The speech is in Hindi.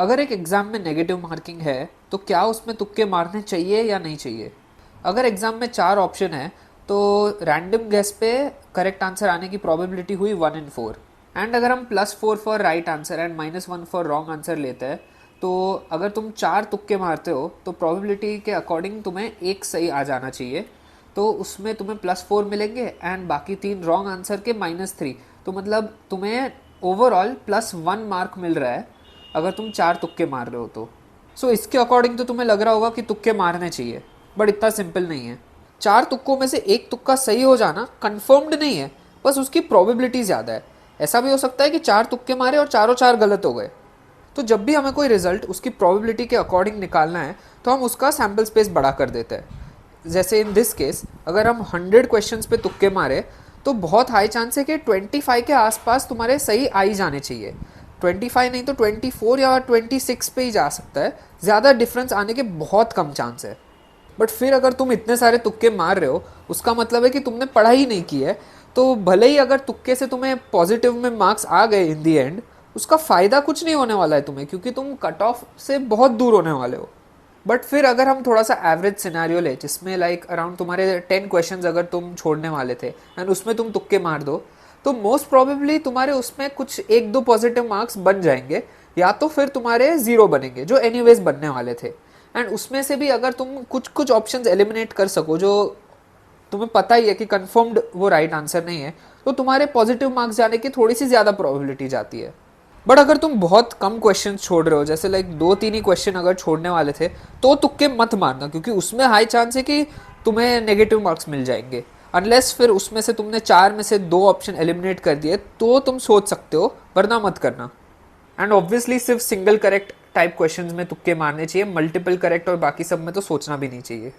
अगर एक एग्ज़ाम में नेगेटिव मार्किंग है तो क्या उसमें तुक्के मारने चाहिए या नहीं चाहिए? अगर एग्ज़ाम में 4 ऑप्शन है तो रैंडम गेस पे करेक्ट आंसर आने की प्रोबेबिलिटी हुई 1 in 4। एंड अगर हम +4 for right answer and -1 for wrong answer लेते हैं तो अगर तुम 4 तुक्के मारते हो तो प्रोबेबिलिटी के अकॉर्डिंग तुम्हें एक सही आ जाना चाहिए। तो उसमें तुम्हें +4 मिलेंगे एंड बाकी 3 रॉन्ग आंसर के -3। तो मतलब तुम्हें ओवरऑल +1 मार्क मिल रहा है अगर तुम 4 तुक्के मार रहे हो तो। सो इसके अकॉर्डिंग तो तुम्हें लग रहा होगा कि तुक्के मारने चाहिए, बट इतना सिंपल नहीं है। 4 तुक्कों में से एक तुक्का सही हो जाना कंफर्म्ड नहीं है, बस उसकी प्रोबेबिलिटी ज़्यादा है। ऐसा भी हो सकता है कि 4 तुक्के मारे और चारों 4 गलत हो गए। तो जब भी हमें कोई रिजल्ट उसकी प्रोबेबिलिटी के अकॉर्डिंग निकालना है तो हम उसका सैम्पल स्पेस बड़ा कर देते हैं। जैसे इन दिस केस अगर हम 100 क्वेश्चंस पे तुक्के मारे तो बहुत हाई चांस है कि 25 के आसपास तुम्हारे सही आ ही जाने चाहिए। 25 नहीं तो 24 या 26 पे ही जा सकता है, ज़्यादा डिफरेंस आने के बहुत कम चांस है। बट फिर अगर तुम इतने सारे तुक्के मार रहे हो उसका मतलब है कि तुमने पढ़ाई नहीं की है। तो भले ही अगर तुक्के से तुम्हें पॉजिटिव में मार्क्स आ गए इन दी एंड, उसका फ़ायदा कुछ नहीं होने वाला है तुम्हें, क्योंकि तुम कट ऑफ से बहुत दूर होने वाले हो। बट फिर अगर हम थोड़ा सा एवरेज सिनेरियो ले जिसमें लाइक अराउंड तुम्हारे 10 क्वेश्चंस अगर तुम छोड़ने वाले थे एंड उसमें तुम तुक्के मार दो तो मोस्ट प्रोबेबली तुम्हारे उसमें कुछ 1-2 पॉजिटिव मार्क्स बन जाएंगे, या तो फिर तुम्हारे 0 बनेंगे जो एनीवेज बनने वाले थे। एंड उसमें से भी अगर तुम कुछ कुछ ऑप्शंस एलिमिनेट कर सको जो तुम्हें पता ही है कि कंफर्म्ड वो राइट आंसर नहीं है, तो तुम्हारे पॉजिटिव मार्क्स जाने की थोड़ी सी ज़्यादा प्रोबेबिलिटी जाती है। बट अगर तुम बहुत कम क्वेश्चन छोड़ रहे हो, जैसे लाइक 2-3 ही क्वेश्चन अगर छोड़ने वाले थे, तो तुक्के मत मारना, क्योंकि उसमें हाई चांस है कि तुम्हें नेगेटिव मार्क्स मिल जाएंगे। अनलेस फिर उसमें से तुमने 4 में से 2 ऑप्शन एलिमिनेट कर दिए तो तुम सोच सकते हो, वरना मत करना। एंड ऑब्वियसली सिर्फ सिंगल करेक्ट टाइप क्वेश्चंस में तुक्के मारने चाहिए, मल्टीपल करेक्ट और बाकी सब में तो सोचना भी नहीं चाहिए।